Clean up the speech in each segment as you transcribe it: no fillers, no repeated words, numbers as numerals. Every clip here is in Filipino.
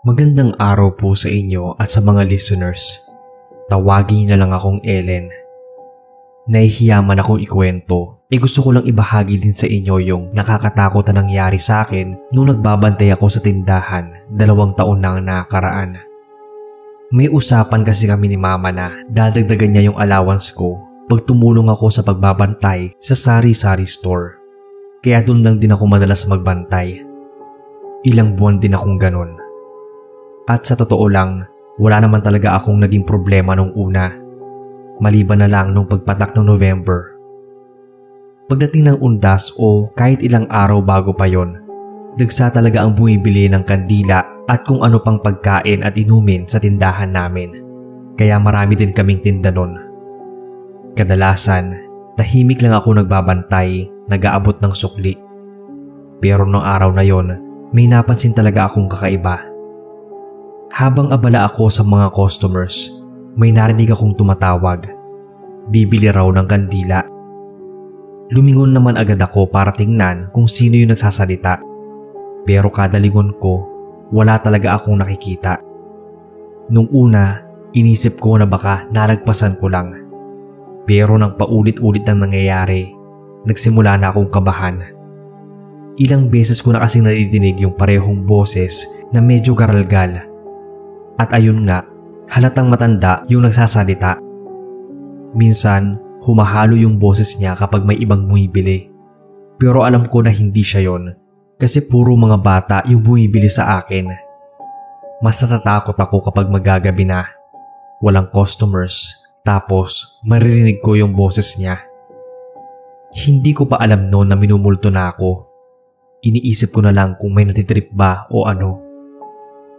Magandang araw po sa inyo at sa mga listeners. Tawagin niyo na lang akong Ellen. Nahihiya man akong ikwento, gusto ko lang ibahagi din sa inyo yung nakakatakot na nangyari sa akin nung nagbabantay ako sa tindahan 2 taon na ang nakakaraan. May usapan kasi kami ni mama na dadagdagan niya yung allowance ko pag tumulong ako sa pagbabantay sa sari-sari store. Kaya doon lang din ako madalas magbantay. Ilang buwan din akong ganun. At sa totoo lang, wala naman talaga akong naging problema nung una. Maliban na lang nung pagpatak ng November. Pagdating ng undas o kahit ilang araw bago pa yon, dagsa talaga ang bumibili ng kandila at kung ano pang pagkain at inumin sa tindahan namin. Kaya marami din kaming tinda nun. Kadalasan, tahimik lang ako nagbabantay, nag-aabot ng sukli. Pero nung araw na yon, may napansin talaga akong kakaiba. Habang abala ako sa mga customers, may narinig akong tumatawag. Bibili raw ng kandila. Lumingon naman agad ako para tingnan kung sino yung nagsasalita. Pero kada lingon ko, wala talaga akong nakikita. Nung una, inisip ko na baka nalagpasan ko lang. Pero nang paulit-ulit ang nangyayari, nagsimula na akong kabahan. Ilang beses ko na kasing nadidinig yung parehong boses na medyo garalgal. At ayun nga, halatang matanda yung nagsasalita. Minsan, humahalo yung boses niya kapag may ibang bumibili. Pero alam ko na hindi siya yon kasi puro mga bata yung bumibili sa akin. Mas natatakot ako kapag magagabi na. Walang customers, tapos maririnig ko yung boses niya. Hindi ko pa alam noon na minumulto na ako. Iniisip ko na lang kung may natitrip ba o ano.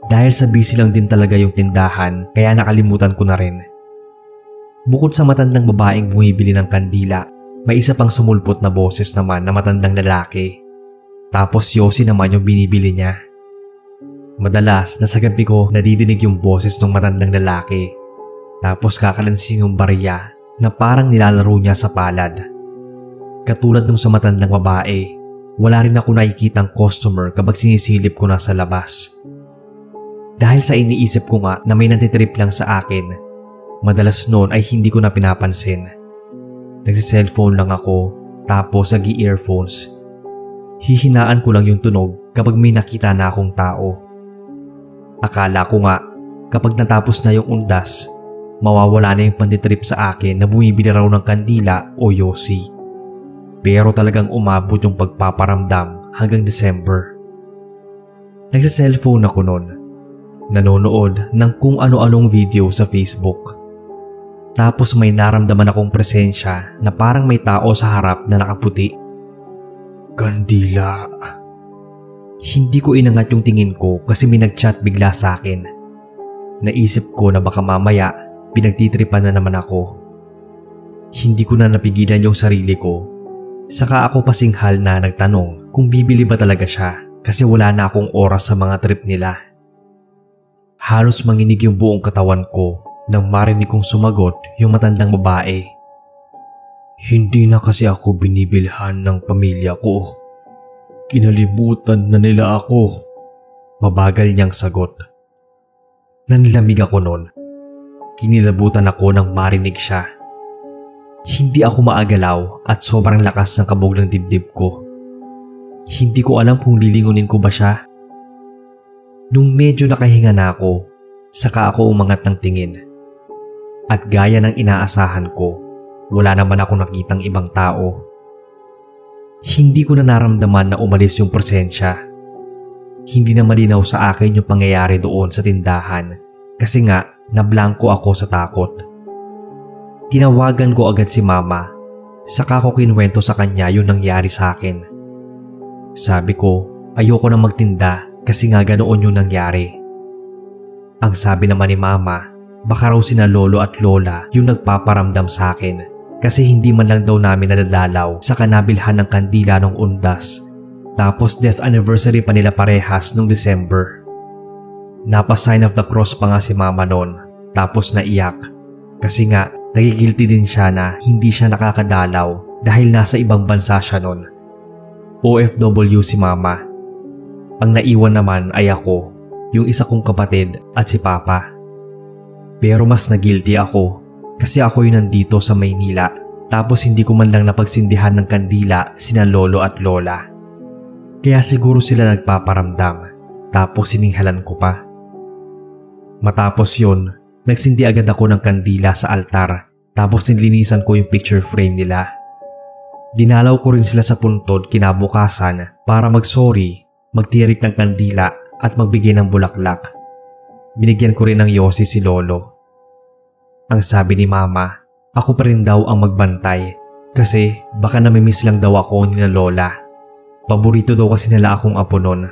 Dahil sa busy lang din talaga yung tindahan kaya nakalimutan ko na rin. Bukod sa matandang babaeng bumibili ng kandila, may isa pang sumulpot na boses naman na matandang lalaki. Tapos yosi naman yung binibili niya. Madalas nasa gabi ko nadidinig yung boses ng matandang lalaki. Tapos kakalansing yung barya na parang nilalaro niya sa palad. Katulad nung sa matandang babae, wala rin ako nakikitang customer kapag sinisilip ko na sa labas. Dahil sa iniisip ko nga na may natitrip lang sa akin, madalas noon ay hindi ko na pinapansin. Nagsi-cellphone lang ako tapos nag-i-earphones. Hihinaan ko lang yung tunog kapag may nakita na akong tao. Akala ko nga kapag natapos na yung undas, mawawala na yung pantitrip sa akin na bumibili raw ng kandila o yosi. Pero talagang umabot yung pagpaparamdam hanggang December. Nagsi-cellphone ako noon. Nanonood ng kung ano-anong video sa Facebook. Tapos may naramdaman akong presensya na parang may tao sa harap na nakaputi. Kandila. Hindi ko inangat yung tingin ko kasi may nag-chat bigla sa akin. Naisip ko na baka mamaya pinagtitripan na naman ako. Hindi ko na napigilan yung sarili ko. Saka ako pasinghal na nagtanong kung bibili ba talaga siya kasi wala na akong oras sa mga trip nila. Halos manginig yung buong katawan ko nang marinig kong sumagot yung matandang babae. Hindi na kasi ako binibilhan ng pamilya ko. Kinalimutan na nila ako. Mabagal niyang sagot. Nanlamig ako noon. Kinilabutan ako nang marinig siya. Hindi ako maagalaw at sobrang lakas ng kabog ng dibdib ko. Hindi ko alam kung lilingunin ko ba siya. Nung medyo nakahinga na ako, saka ako umangat ng tingin. At gaya ng inaasahan ko, wala naman ako nakitang ibang tao. Hindi ko na naramdaman na umalis yung presensya. Hindi na malinaw sa akin yung pangyayari doon sa tindahan kasi nga nablangko ako sa takot. Tinawagan ko agad si mama, saka ko kinuwento sa kanya yung nangyari sa akin. Sabi ko, ayoko na magtinda. Kasi nga ganoon yung nangyari. Ang sabi naman ni mama, baka raw sina lolo at lola yung nagpaparamdam sa akin kasi hindi man lang daw namin nadadalaw sa kanabilhan ng kandila ng undas. Tapos death anniversary pa nila parehas nung December. Napa-sign of the cross pa nga si mama noon tapos naiyak kasi nga nagigilty din siya na hindi siya nakakadalaw dahil nasa ibang bansa siya noon. OFW si mama. Ang naiwan naman ay ako yung isa kong kapatid at si Papa. Pero mas nagilty ako kasi ako yung nandito sa Maynila tapos hindi ko man lang napagsindihan ng kandila sina lolo at lola. Kaya siguro sila nagpaparamdam tapos sininghalan ko pa. Matapos yun, nagsindi agad ako ng kandila sa altar tapos nilinisan ko yung picture frame nila. Dinalaw ko rin sila sa puntod kinabukasan para mag-sorry, magtirik ng kandila at magbigay ng bulaklak. Binigyan ko rin ng yosi si lolo. Ang sabi ni mama, ako pa rin daw ang magbantay kasi baka namimiss lang daw ako ni lola. Paborito daw kasi nila akong apo nun.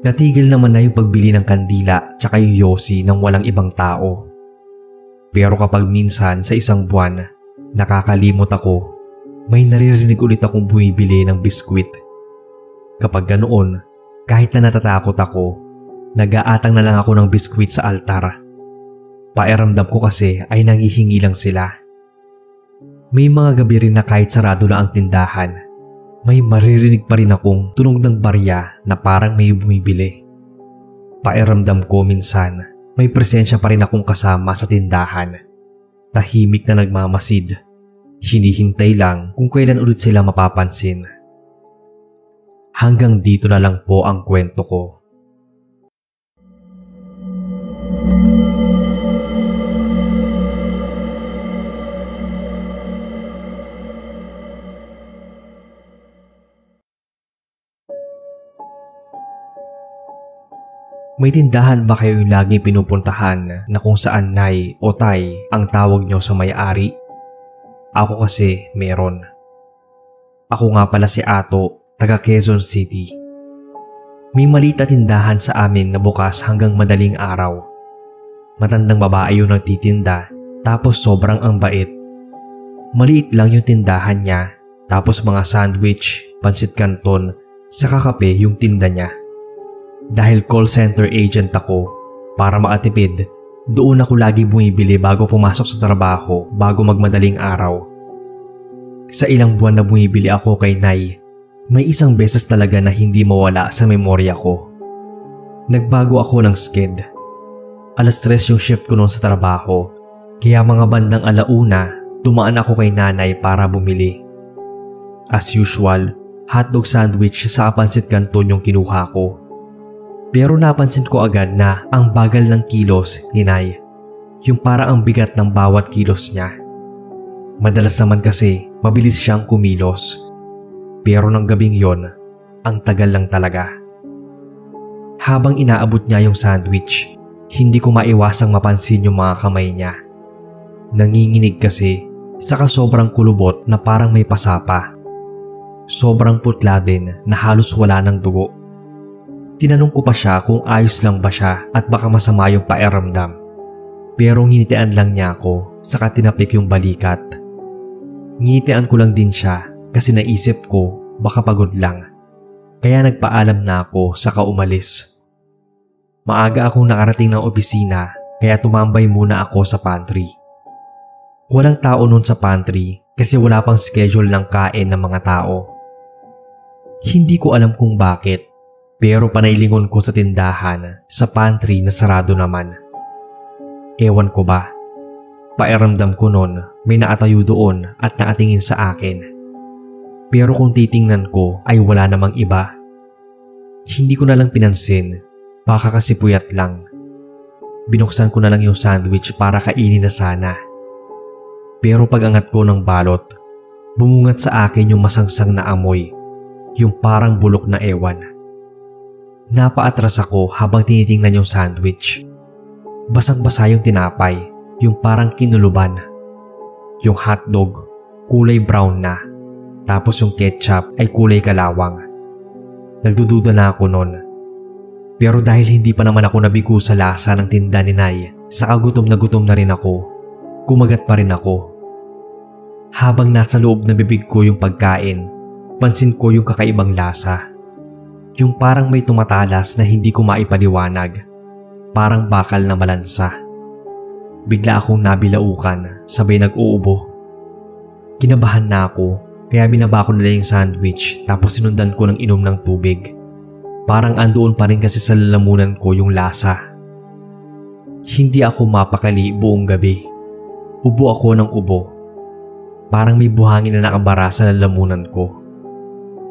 Natigil naman na yung pagbili ng kandila tsaka yung yosi ng walang ibang tao. Pero kapag minsan sa isang buwan, nakakalimot ako, may naririnig ulit akong bumibili ng biskwit. Kapag ganoon, kahit na natatakot ako, nag-aatang na lang ako ng biskwit sa altar. Pakiramdam ko kasi ay nangihingi lang sila. May mga gabi rin na kahit sarado na ang tindahan, may maririnig pa rin akong tunog ng barya na parang may bumibili. Pakiramdam ko minsan, may presensya pa rin akong kasama sa tindahan. Tahimik na nagmamasid. Hinihintay lang kung kailan ulit sila mapapansin. Hanggang dito na lang po ang kwento ko. May tindahan ba kayo yung laging pinupuntahan na kung saan nay o tay ang tawag nyo sa may-ari? Ako kasi meron. Ako nga pala si Ato, taga Quezon City. May maliit na tindahan sa amin na bukas hanggang madaling araw. Matandang babae yung nagtitinda tapos sobrang ang bait. Maliit lang yung tindahan niya tapos mga sandwich, pansit canton, saka kape yung tinda niya. Dahil call center agent ako, para makatipid, doon ako lagi bumibili bago pumasok sa trabaho bago magmadaling araw. Sa ilang buwan na bumibili ako kay Nay, may isang beses talaga na hindi mawala sa memorya ko. Nagbago ako ng sked. 3:00 yung shift ko noon sa trabaho, kaya mga bandang 1:00 tumaan ako kay nanay para bumili. As usual, hotdog sandwich sa pansit canton yung kinuha ko. Pero napansin ko agad na ang bagal ng kilos ni Nay. Yung para ang bigat ng bawat kilos niya. Madalas naman kasi mabilis siyang kumilos. Pero ng gabing yon, ang tagal lang talaga. Habang inaabot niya yung sandwich, hindi ko maiwasang mapansin yung mga kamay niya. Nanginginig kasi, saka sobrang kulubot na parang may pasapa. Sobrang putla din na halos wala ng dugo. Tinanong ko pa siya kung ayos lang ba siya at baka masama yung pakiramdam. Pero nginitian lang niya ako saka tinapik yung balikat. Nginitian ko lang din siya kasi naisip ko baka pagod lang. Kaya nagpaalam na ako saka umalis. Maaga akong nakarating ng opisina kaya tumambay muna ako sa pantry. Walang tao nun sa pantry kasi wala pang schedule ng kain ng mga tao. Hindi ko alam kung bakit. Pero panaylingon ko sa tindahan, sa pantry na sarado naman. Ewan ko ba, pakiramdam ko noon may naatayo doon at nakatingin sa akin. Pero kung titingnan ko ay wala namang iba. Hindi ko na lang pinansin, baka kasi puyat lang. Binuksan ko na lang yung sandwich para kainin na sana. Pero pag angat ko ng balot, bumungat sa akin yung masangsang na amoy, yung parang bulok na ewan. Napaatras ako habang tinitingnan yung sandwich. Basang-basa yung tinapay, yung parang kinuluban. Yung hotdog, kulay brown na. Tapos yung ketchup ay kulay kalawang. Nagdududa na ako nun. Pero dahil hindi pa naman ako nabigo sa lasa ng tinda ni Nay, saka gutom na rin ako, kumagat pa rin ako. Habang nasa loob ng bibig ko yung pagkain, pansin ko yung kakaibang lasa. Yung parang may tumatalas na hindi ko maipaliwanag. Parang bakal na malansa. Bigla akong nabilaukan, sabay nag-uubo. Kinabahan na ako, kaya binaba ko nila yung sandwich tapos sinundan ko ng inom ng tubig. Parang andoon pa rin kasi sa lalamunan ko yung lasa. Hindi ako mapakali buong gabi. Ubo ako ng ubo. Parang may buhangin na nakabara sa lalamunan ko.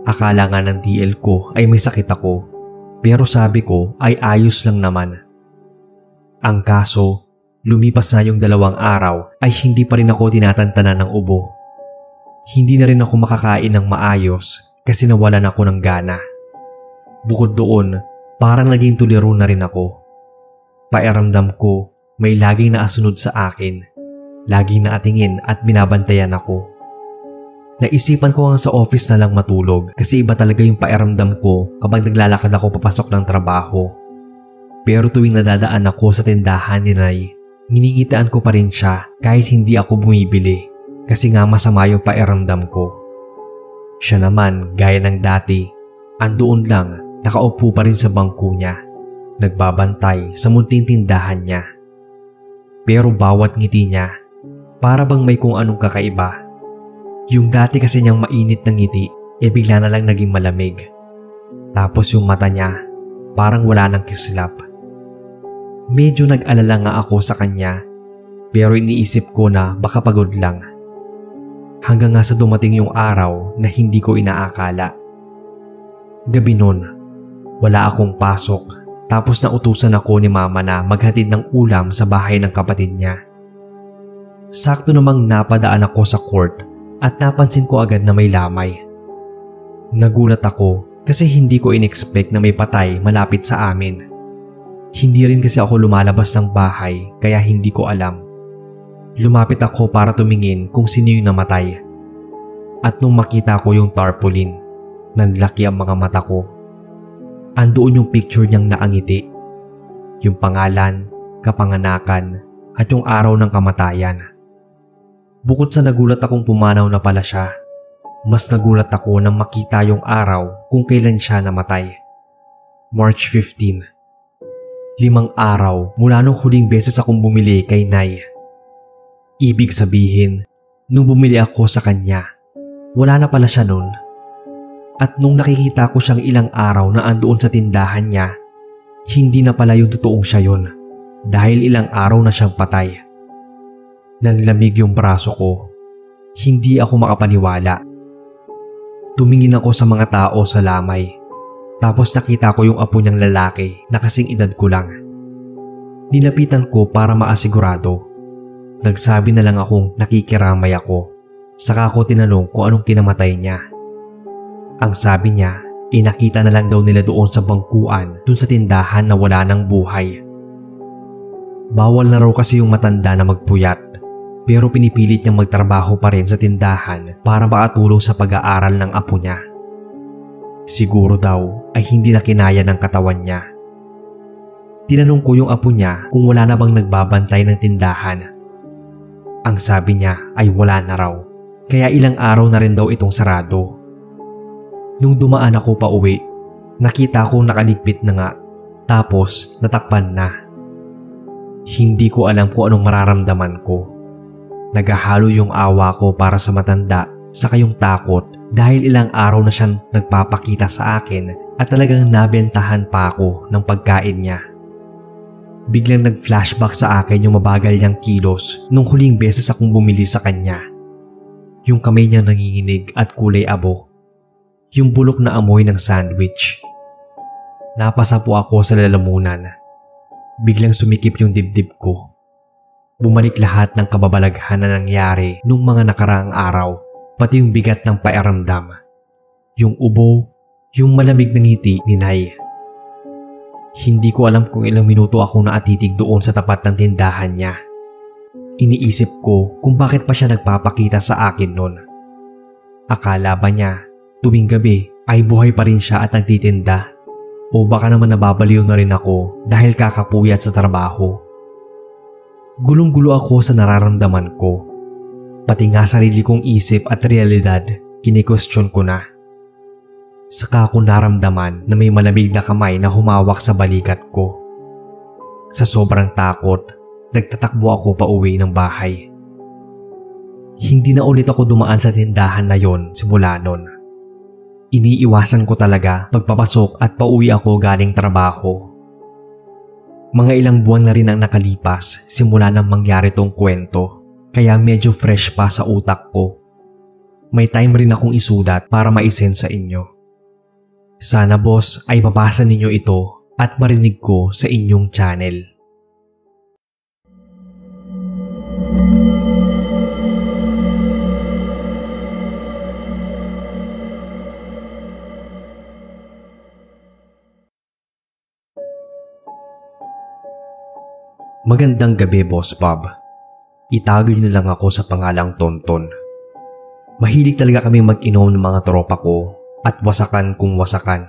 Akala nga ng DL ko ay may sakit ako, pero sabi ko ay ayos lang naman. Ang kaso, lumipas na yung 2 araw ay hindi pa rin ako tinatantanan ng ubo. Hindi na rin ako makakain ng maayos kasi nawalan ako ng gana. Bukod doon, parang naging tuliro na rin ako. Pakiramdam ko may laging naasunod sa akin, laging naatingin at binabantayan ako. Naisipan ko nga sa office na lang matulog kasi iba talaga yung pakiramdam ko kapag naglalakad ako papasok ng trabaho. Pero tuwing nadadaan ako sa tindahan ni Nay, nginikitaan ko pa rin siya kahit hindi ako bumibili kasi nga masama yung pakiramdam ko. Siya naman, gaya ng dati, andoon lang, nakaupo pa rin sa bangko niya, nagbabantay sa munting tindahan niya. Pero bawat ngiti niya, para bang may kung anong kakaiba. Yung dati kasi niyang mainit na ngiti, bigla na lang naging malamig. Tapos yung mata niya, parang wala nang kislap. Medyo nag-alala nga ako sa kanya, pero iniisip ko na baka pagod lang. Hanggang nga sa dumating yung araw na hindi ko inaakala. Gabi nun, wala akong pasok, tapos nautusan ako ni Mama na maghatid ng ulam sa bahay ng kapatid niya. Sakto namang napadaan ako sa court at napansin ko agad na may lamay. Nagulat ako kasi hindi ko in-expect na may patay malapit sa amin. Hindi rin kasi ako lumalabas ng bahay kaya hindi ko alam. Lumapit ako para tumingin kung sino yung namatay. At nung makita ko yung tarpaulin, nanlaki ang mga mata ko. Andoon yung picture niyang nakangiti. Yung pangalan, kapanganakan, at yung araw ng kamatayan. Bukod sa nagulat akong pumanaw na pala siya, mas nagulat ako nang makita yung araw kung kailan siya namatay. March 15. 5 araw mula nung huling beses akong bumili kay Nay. Ibig sabihin, nung bumili ako sa kanya, wala na pala siya nun. At nung nakikita ko siyang ilang araw na andoon sa tindahan niya, hindi na pala yung totoong siya yun dahil ilang araw na siyang patay. Nanlamig yung braso ko. Hindi ako makapaniwala. Tumingin ako sa mga tao sa lamay. Tapos nakita ko yung apo niyang lalaki na kasing edad ko lang. Nilapitan ko para maasigurado. Nagsabi na lang akong nakikiramay ako. Saka ko tinanong kung anong kinamatay niya. Ang sabi niya, nakita na lang daw nila doon sa bangkuan dun sa tindahan na wala ng buhay. Bawal na raw kasi yung matanda na magpuyat, pero pinipilit niyang magtrabaho pa rin sa tindahan para makatulong sa pag-aaral ng apo niya. Siguro daw ay hindi na kinaya ng katawan niya. Tinanong ko yung apo niya kung wala na bang nagbabantay ng tindahan. Ang sabi niya ay wala na raw, kaya ilang araw na rin daw itong sarado. Nung dumaan ako pa uwi, nakita ko nakaligpit na nga, tapos natakpan na. Hindi ko alam kung anong mararamdaman ko. Naghahalo yung awa ko para sa matanda saka yung takot dahil ilang araw na siyang nagpapakita sa akin at talagang nabentahan pa ako ng pagkain niya. Biglang nag-flashback sa akin yung mabagal niyang kilos nung huling beses akong bumili sa kanya. Yung kamay niya nanginginig at kulay abo. Yung bulok na amoy ng sandwich. Napasa po ako sa lalamunan. Biglang sumikip yung dibdib ko. Bumalik lahat ng kababalaghan na nangyari nung mga nakaraang araw, pati yung bigat ng pakiramdam. Yung ubo, yung malamig na ngiti ni Nay. Hindi ko alam kung ilang minuto ako naatitig doon sa tapat ng tindahan niya. Iniisip ko kung bakit pa siya nagpapakita sa akin noon. Akala ba niya tuwing gabi ay buhay pa rin siya at nagtitinda? O baka naman nababaliw na rin ako dahil kakapuyat sa trabaho? Gulong-gulo ako sa nararamdaman ko. Pati nga sarili kong isip at realidad, kini-question ko na. Saka ko naramdaman na may malamig na kamay na humawak sa balikat ko. Sa sobrang takot, nagtatakbo ako pa uwi ng bahay. Hindi na ulit ako dumaan sa tindahan na yon simula nun. Iniiwasan ko talaga pagpapasok at pauwi ako galing trabaho. Mga ilang buwan na rin ang nakalipas simula nang mangyari tong kwento, kaya medyo fresh pa sa utak ko. May time rin akong isulat para ma-send sa inyo. Sana boss ay mabasa ninyo ito at marinig ko sa inyong channel. Magandang gabi, Boss Bob. Itago niyo na lang ako sa pangalang Tonton. Mahilig talaga kami mag-inom ng mga tropa ko at wasakan kung wasakan.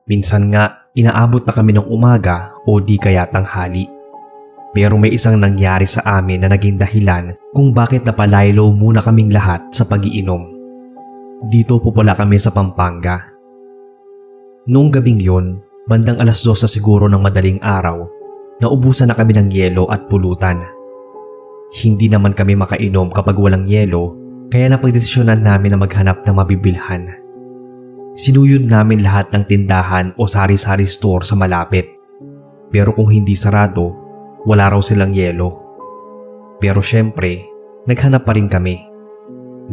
Minsan nga, inaabot na kami ng umaga o di kaya tanghali. Pero may isang nangyari sa amin na naging dahilan kung bakit napalaylo muna kaming lahat sa pag-iinom. Dito po pala kami sa Pampanga. Noong gabing yon, bandang 2:00 siguro ng madaling araw, naubusan na kami ng yelo at pulutan. Hindi naman kami makainom kapag walang yelo, kaya napagdesisyonan namin na maghanap ng mabibilhan. Sinuyod namin lahat ng tindahan o sari-sari store sa malapit. Pero kung hindi sarado, wala raw silang yelo. Pero syempre, naghanap pa rin kami.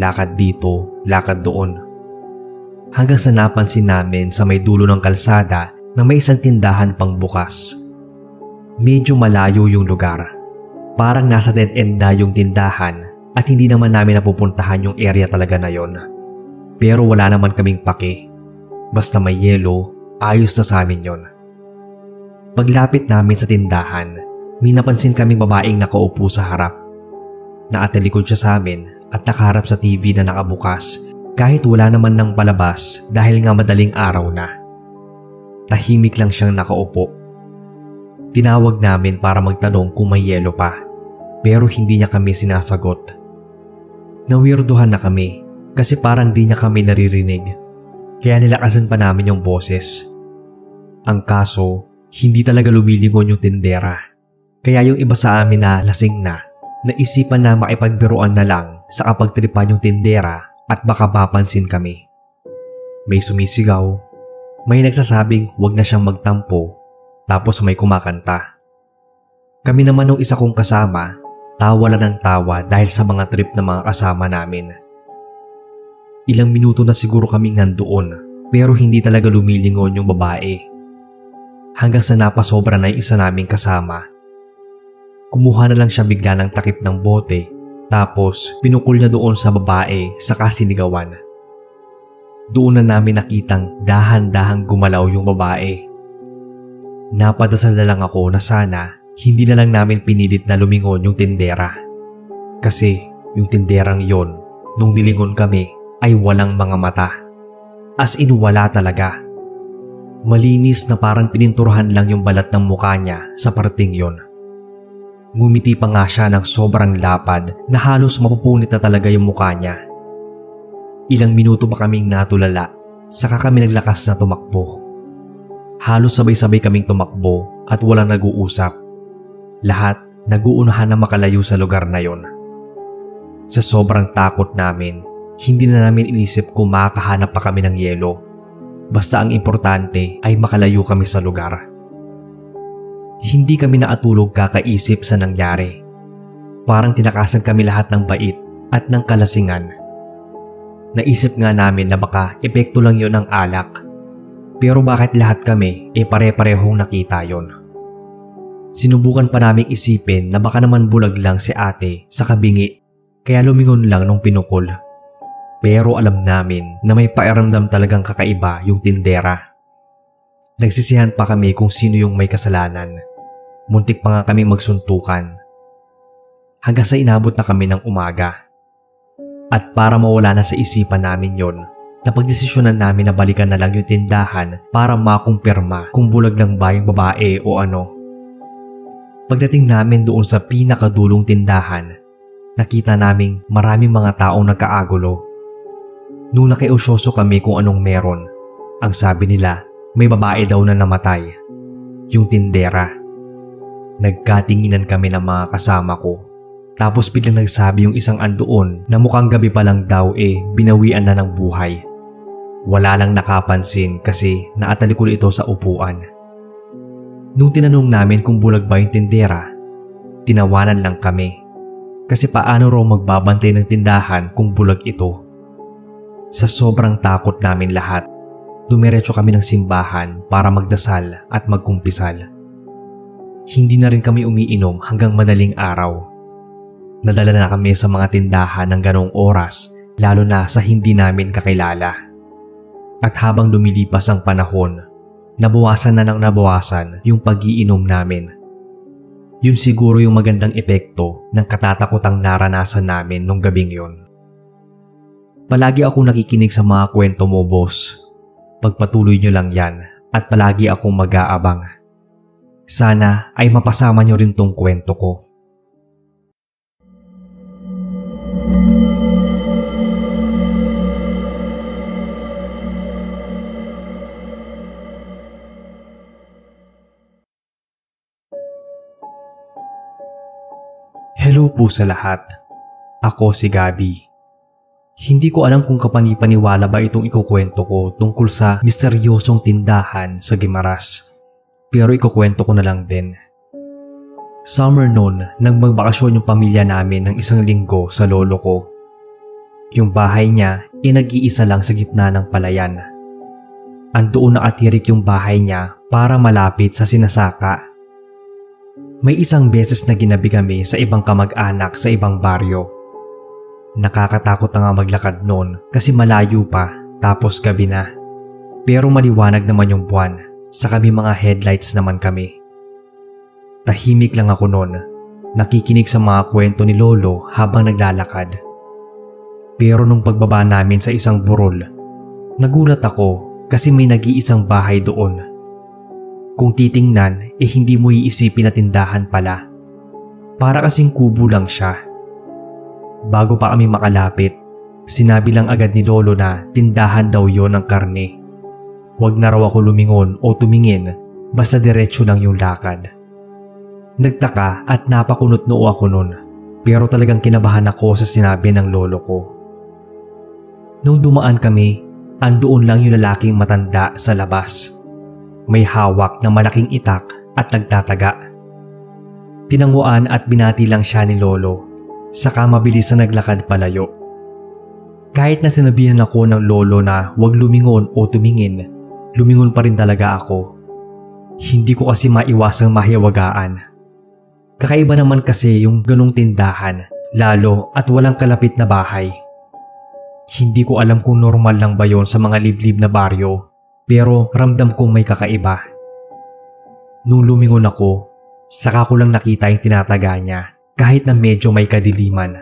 Lakad dito, lakad doon. Hanggang sa napansin namin sa may dulo ng kalsada na may isang tindahan pang bukas. Medyo malayo yung lugar. Parang nasa dead end na yung tindahan at hindi naman namin napupuntahan yung area talaga na yon. Pero wala naman kaming pake. Basta may yelo, ayos na sa amin yon. Paglapit namin sa tindahan, may napansin kaming babaeng nakaupo sa harap. Naatalikod siya sa amin at nakaharap sa TV na nakabukas kahit wala naman ng palabas dahil nga madaling araw na. Tahimik lang siyang nakaupo. Tinawag namin para magtanong kung may yelo pa, pero hindi niya kami sinasagot. Nawirduhan na kami kasi parang di niya kami naririnig, kaya nilakasan pa namin yung boses. Ang kaso, hindi talaga lumilingon yung tindera, kaya yung iba sa amin na lasing na, naisipan na makipagbiruan na lang sa kapagtripan yung tindera at baka mapansin kami. May sumisigaw, may nagsasabing wag na siyang magtampo, tapos may kumakanta. Kami naman nung isa kong kasama, tawa lang ng tawa dahil sa mga trip ng mga kasama namin. Ilang minuto na siguro kaming nandoon pero hindi talaga lumilingon yung babae. Hanggang sa napasobra na yung isa naming kasama. Kumuha na lang siya bigla ng takip ng bote tapos pinukul niya doon sa babae sa kasinigawan. Doon na namin nakitang dahan-dahang gumalaw yung babae. Napadasal na lang ako na sana hindi na lang namin pinilit na lumingon yung tindera. Kasi yung tinderang yon, nung nilingon kami ay walang mga mata. As in wala talaga. Malinis na parang pininturahan lang yung balat ng mukha niya sa parting yon. Ngumiti pa nga siya ng sobrang lapad na halos mapupunit na talaga yung mukha niya. Ilang minuto pa kaming natulala, saka kami naglakas na tumakbo. Halos sabay-sabay kaming tumakbo at walang nag-uusap. Lahat nag-uunahan na makalayo sa lugar na yon. Sa sobrang takot namin, hindi na namin inisip kung makakahanap pa kami ng yelo. Basta ang importante ay makalayo kami sa lugar. Hindi kami naatulog kakaisip sa nangyari. Parang tinakasan kami lahat ng bait at ng kalasingan. Naisip nga namin na baka epekto lang yon ng alak. Pero bakit lahat kami pare-parehong nakita yon? Sinubukan pa naming isipin na baka naman bulag lang si ate sa kabingi kaya lumingon lang nung pinukol. Pero alam namin na may pakiramdam talagang kakaiba yung tindera. Nagsisihan pa kami kung sino yung may kasalanan. Muntik pa nga kami magsuntukan. Hanggang sa inabot na kami ng umaga. At para mawala na sa isipan namin yon, napagdesisyonan namin na balikan na lang yung tindahan para makumpirma kung bulag lang ba yung babae o ano. Pagdating namin doon sa pinakadulong tindahan, nakita naming maraming mga taong nagkaagulo. Nung nakiusyoso kami kung anong meron, ang sabi nila may babae daw na namatay, yung tindera. Nagkatinginan kami ng mga kasama ko. Tapos biglang nagsabi yung isang andoon na mukhang gabi pa lang daw binawian na ng buhay. Wala lang nakapansin kasi naatalikul ito sa upuan. Nung tinanong namin kung bulag ba yung tindera, tinawanan lang kami. Kasi paano raw magbabantay ng tindahan kung bulag ito? Sa sobrang takot namin lahat, dumiretso kami ng simbahan para magdasal at magkumpisal. Hindi na rin kami umiinom hanggang madaling araw. Nadala na kami sa mga tindahan ng ganong oras, lalo na sa hindi namin kakilala. At habang lumilipas ang panahon, nabawasan na ng nabawasan yung pag-iinom namin. Yun siguro yung magandang epekto ng katatakutang naranasan namin nung gabing yon. Palagi akong nakikinig sa mga kwento mo, boss. Pagpatuloy nyo lang yan at palagi akong mag-aabang. Sana ay mapasama nyo rin tong kwento ko. Hello po sa lahat. Ako si Gabby. Hindi ko alam kung kapani-paniwala ba itong ikukwento ko tungkol sa misteryosong tindahan sa Guimaras. Pero ikukwento ko na lang din. Summer noon nang magbakasyon yung pamilya namin ng isang linggo sa lolo ko. Yung bahay niya ay nag-iisa lang sa gitna ng palayan. Andoon nakatirik yung bahay niya para malapit sa sinasaka. May isang beses na ginabi kami sa ibang kamag-anak sa ibang baryo. Nakakatakot na nga maglakad noon kasi malayo pa tapos gabi na. Pero maliwanag naman yung buwan, saka may mga headlights naman kami. Tahimik lang ako noon, nakikinig sa mga kwento ni lolo habang naglalakad. Pero nung pagbaba namin sa isang burol, nagulat ako kasi may nag-iisang bahay doon. Kung titingnan, hindi mo iisipin na tindahan pala. Para kasing kubo lang siya. Bago pa kami makalapit, sinabi lang agad ni lolo na tindahan daw yon ng karne. Huwag na raw ako lumingon o tumingin, basta diretso lang yung lakad. Nagtaka at napakunot noo ako nun, pero talagang kinabahan ako sa sinabi ng lolo ko. Nung dumaan kami, andoon lang yung lalaking matanda sa labas. May hawak na malaking itak at nagtataga. Tinanguan at binati lang siya ni lolo, saka mabilis na naglakad palayo. Kahit na sinabihan ako ng lolo na huwag lumingon o tumingin, lumingon pa rin talaga ako. Hindi ko kasi maiwasang mahiwagaan. Kakaiba naman kasi yung ganong tindahan, lalo at walang kalapit na bahay. Hindi ko alam kung normal lang ba yon sa mga liblib na baryo, pero ramdam kong may kakaiba. Nung lumingon ako, saka ko lang nakita yung tinataga niya kahit na medyo may kadiliman.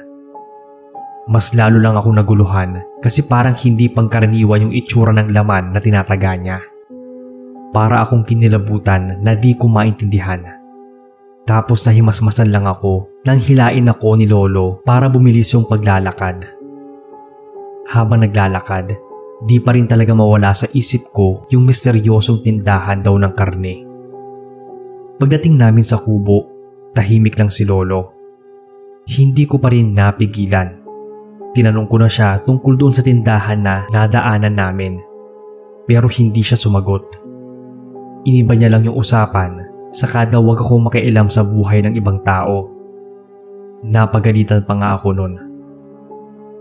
Mas lalo lang ako naguluhan kasi parang hindi pangkaraniwan yung itsura ng laman na tinataga niya. Para akong kinilabutan na di ko maintindihan. Tapos nahimasmasan lang ako nang hilain ako ni lolo para bumilis yung paglalakad. Habang naglalakad, di pa rin talaga mawala sa isip ko yung misteryosong tindahan daw ng karne. Pagdating namin sa kubo, tahimik lang si lolo. Hindi ko pa rin napigilan. Tinanong ko na siya tungkol doon sa tindahan na nadaanan namin, pero hindi siya sumagot. Iniba niya lang yung usapan, saka daw wag akong makialam sa buhay ng ibang tao. Napagalitan pa nga ako nun.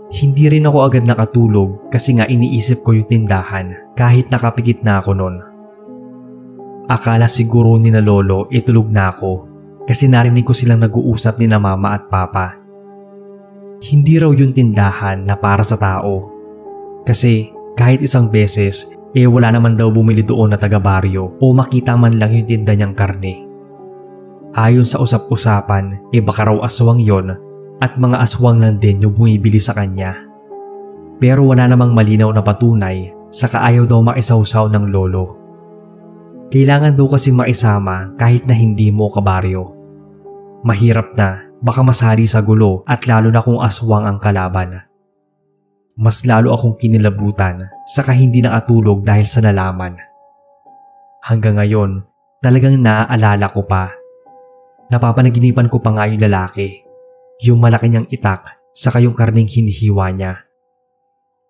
Hindi rin ako agad nakatulog kasi nga iniisip ko yung tindahan kahit nakapikit na ako nun. Akala siguro ni na lolo itulog na ako kasi narinig ko silang nag-uusap ni na mama at papa. Hindi raw yung tindahan na para sa tao. Kasi kahit isang beses wala naman daw bumili doon na taga-baryo o makita man lang yung tinda niyang karne. Ayon sa usap-usapan baka raw aswang yon at mga aswang lang din yung bumibili sa kanya. Pero wala namang malinaw na patunay, saka ayaw daw maisawsaw ng lolo. Kailangan daw kasi maisama kahit na hindi mo kabaryo. Mahirap na, baka masali sa gulo at lalo na kung aswang ang kalaban. Mas lalo akong kinilabutan, saka hindi nakatulog dahil sa nalaman. Hanggang ngayon, talagang naaalala ko pa. Napapanaginipan ko pa nga yung lalaki. Yung malaki niyang itak, saka yung karneng hinihiwa niya.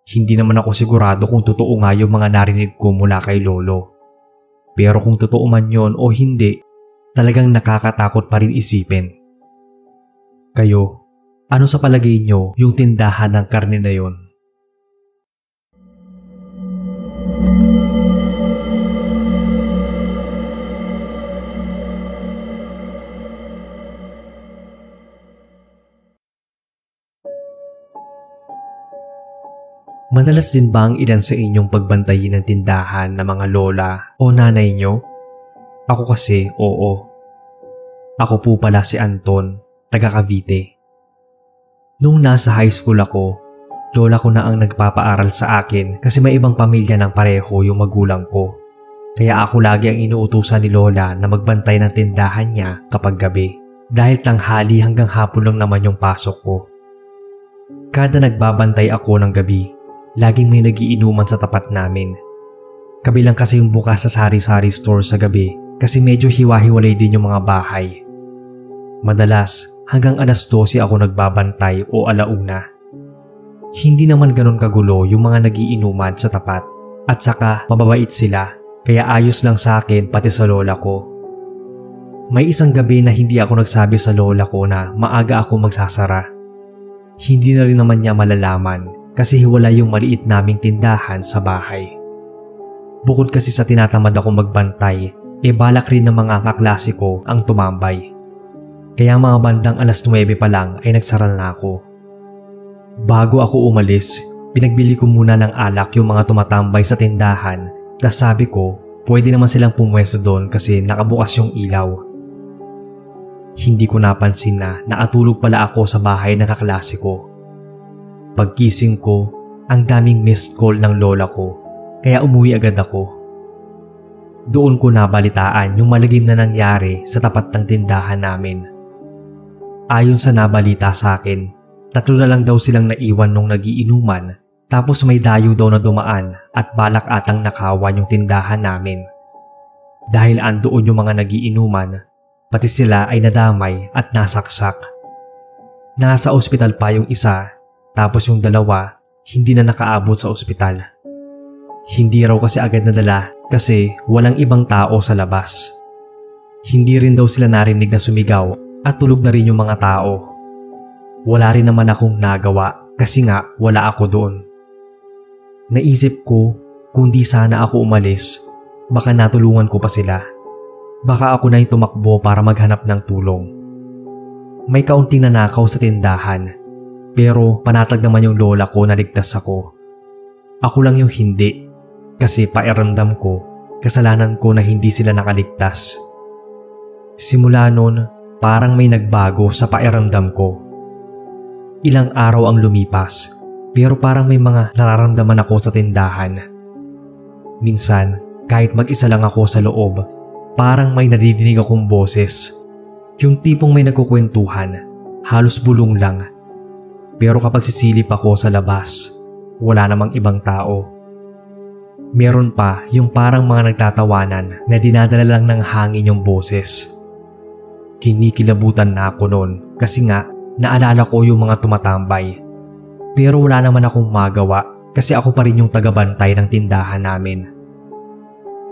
Hindi naman ako sigurado kung totoo nga yung mga narinig ko mula kay lolo. Pero kung totoo man yon o hindi, talagang nakakatakot pa rin isipin. Kayo, ano sa palagay nyo yung tindahan ng karne na yon? Madalas din ba ang ilan sa inyong pagbantayin ng tindahan ng mga lola o nanay nyo? Ako kasi, oo. Ako po pala si Anton, taga Cavite. Nung nasa high school ako, lola ko na ang nagpapaaral sa akin kasi may ibang pamilya ng pareho yung magulang ko. Kaya ako lagi ang inuutusan ni lola na magbantay ng tindahan niya kapag gabi. Dahil tanghali hanggang hapon lang naman yung pasok ko. Kada nagbabantay ako ng gabi, laging may nagiinuman sa tapat namin. Kabilang kasi yung bukas sa sari-sari store sa gabi kasi medyo hiwa-hiwalay din yung mga bahay. Madalas hanggang alas 12 ako nagbabantay o alauna. Hindi naman ganun kagulo yung mga nagiinuman sa tapat at saka mababait sila kaya ayos lang sa akin pati sa lola ko. May isang gabi na hindi ako nagsabi sa lola ko na maaga ako magsasara. Hindi na rin naman niya malalaman kasi hiwalay yung maliit naming tindahan sa bahay. Bukod kasi sa tinatamad ako magbantay, balak rin ng mga kaklase ko ang tumambay. Kaya mga bandang alas 9 pa lang ay nagsara na ako. Bago ako umalis, pinagbili ko muna ng alak yung mga tumatambay sa tindahan. Tas sabi ko, pwede naman silang pumwesto doon kasi nakabukas yung ilaw. Hindi ko napansin na nakatulog pala ako sa bahay ng kaklase ko. Pagkising ko, ang daming missed call ng lola ko, kaya umuwi agad ako. Doon ko nabalitaan yung malagim na nangyari sa tapat ng tindahan namin. Ayon sa nabalita sa akin, 3 na lang daw silang naiwan nung nagiinuman, tapos may dayo daw na dumaan at balak atang nakawan yung tindahan namin. Dahil andoon yung mga nagiinuman, pati sila ay nadamay at nasaksak. Nasa ospital pa yung isa, tapos yung 2, hindi na nakaabot sa ospital. Hindi raw kasi agad nadala kasi walang ibang tao sa labas. Hindi rin daw sila narinig na sumigaw at tulog na rin yung mga tao. Wala rin naman akong nagawa kasi nga wala ako doon. Naisip ko kung di sana ako umalis, baka natulungan ko pa sila. Baka ako na yung tumakbo para maghanap ng tulong. May kaunting nanakaw sa tindahan. Pero panatag naman yung lola ko na ligtas ako. Ako lang yung hindi kasi pairamdam ko, kasalanan ko na hindi sila nakaligtas. Simula nun, parang may nagbago sa pairamdam ko. Ilang araw ang lumipas pero parang may mga nararamdaman ako sa tindahan. Minsan, kahit mag-isa lang ako sa loob, parang may nadidinig akong boses. Yung tipong may nagkukwentuhan, halos bulong lang. Pero kapag sisilip ako sa labas, wala namang ibang tao. Meron pa yung parang mga nagtatawanan na dinadala lang ng hangin yung boses. Kinikilabutan na ako noon kasi nga naalala ko yung mga tumatambay. Pero wala naman akong magawa kasi ako pa rin yung tagabantay ng tindahan namin.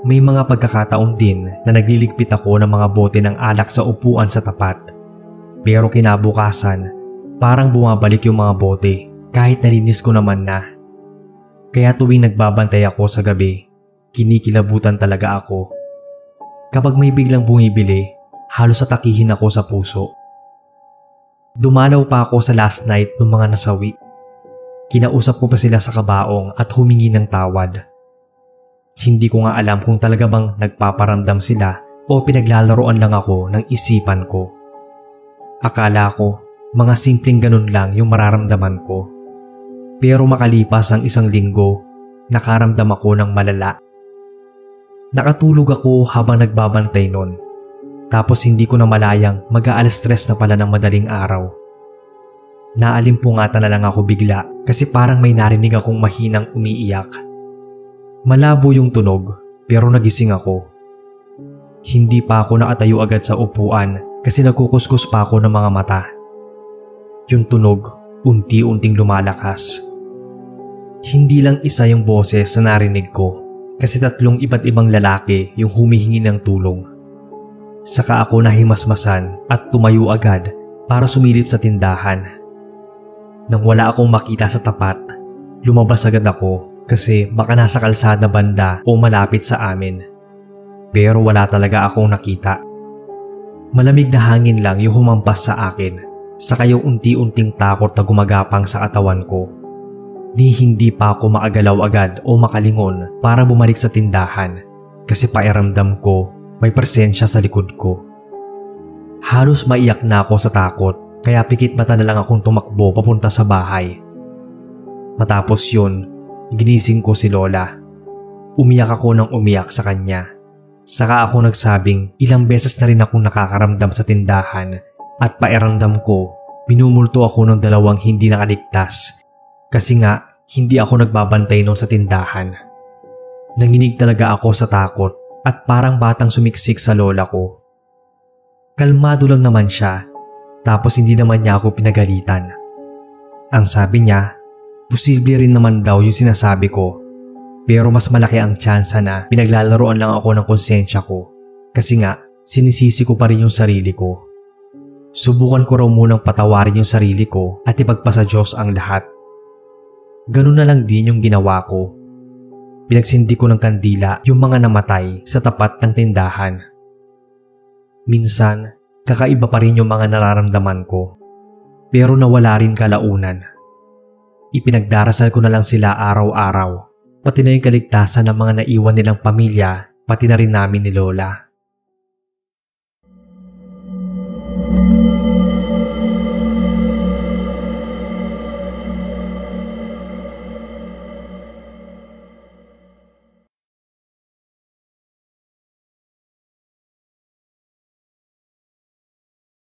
May mga pagkakataon din na nagliligpit ako ng mga bote ng alak sa upuan sa tapat. Pero kinabukasan, parang bumabalik yung mga bote kahit nalinis ko naman na. Kaya tuwing nagbabantay ako sa gabi, kinikilabutan talaga ako. Kapag may biglang bumibili, halos atakihin ako sa puso. Dumalaw pa ako sa last night ng mga nasawi. Kinausap ko pa sila sa kabaong at humingi ng tawad. Hindi ko nga alam kung talaga bang nagpaparamdam sila o pinaglalaroan lang ako ng isipan ko. Akala ko, mga simpleng ganun lang yung mararamdaman ko. Pero makalipas ang 1 linggo, nakaramdam ako ng malala. Nakatulog ako habang nagbabantay nun. Tapos hindi ko na malayang mag-aalas 3 na pala ng madaling araw. Naalimpungatan na lang ako bigla kasi parang may narinig akong mahinang umiiyak. Malabo yung tunog pero nagising ako. Hindi pa ako nakatayo agad sa upuan kasi nagkukuskus pa ako ng mga mata. Yung tunog unti-unting lumalakas. Hindi lang isa yung boses na narinig ko kasi 3 iba't ibang lalaki yung humihingi ng tulong. Saka ako nahimasmasan at tumayo agad para sumilip sa tindahan. Nang wala akong makita sa tapat, lumabas agad ako kasi baka nasa kalsada banda o malapit sa amin. Pero wala talaga akong nakita. Malamig na hangin lang yung humampas sa akin, saka yung unti-unting takot na gumagapang sa katawan ko. Hindi pa ako maagalaw agad o makalingon para bumalik sa tindahan kasi pakiramdam ko may presensya sa likod ko. Halos maiyak na ako sa takot kaya pikit mata na lang akong tumakbo papunta sa bahay. Matapos yun, ginising ko si Lola. Umiyak ako ng umiyak sa kanya. Saka ako nagsabing ilang beses na rin akong nakakaramdam sa tindahan at pakiramdam ko minumulto ako ng 2 hindi nakaligtas. Kasi nga, hindi ako nagbabantay noon sa tindahan. Nanginig talaga ako sa takot at parang batang sumiksik sa lola ko. Kalmado lang naman siya, tapos hindi naman niya ako pinagalitan. Ang sabi niya, posible rin naman daw yung sinasabi ko. Pero mas malaki ang tsansa na pinaglalaroan lang ako ng konsensya ko. Kasi nga, sinisisi ko pa rin yung sarili ko. Subukan ko raw munang patawarin yung sarili ko at ipagpasa Diyos ang lahat. Ganun na lang din yung ginawa ko. Pinagsindi ko ng kandila yung mga namatay sa tapat ng tindahan. Minsan, kakaiba pa rin yung mga nararamdaman ko. Pero nawala rin kalaunan. Ipinagdarasal ko na lang sila araw-araw, pati na yung kaligtasan ng mga naiwan nilang pamilya, pati na rin namin ni Lola.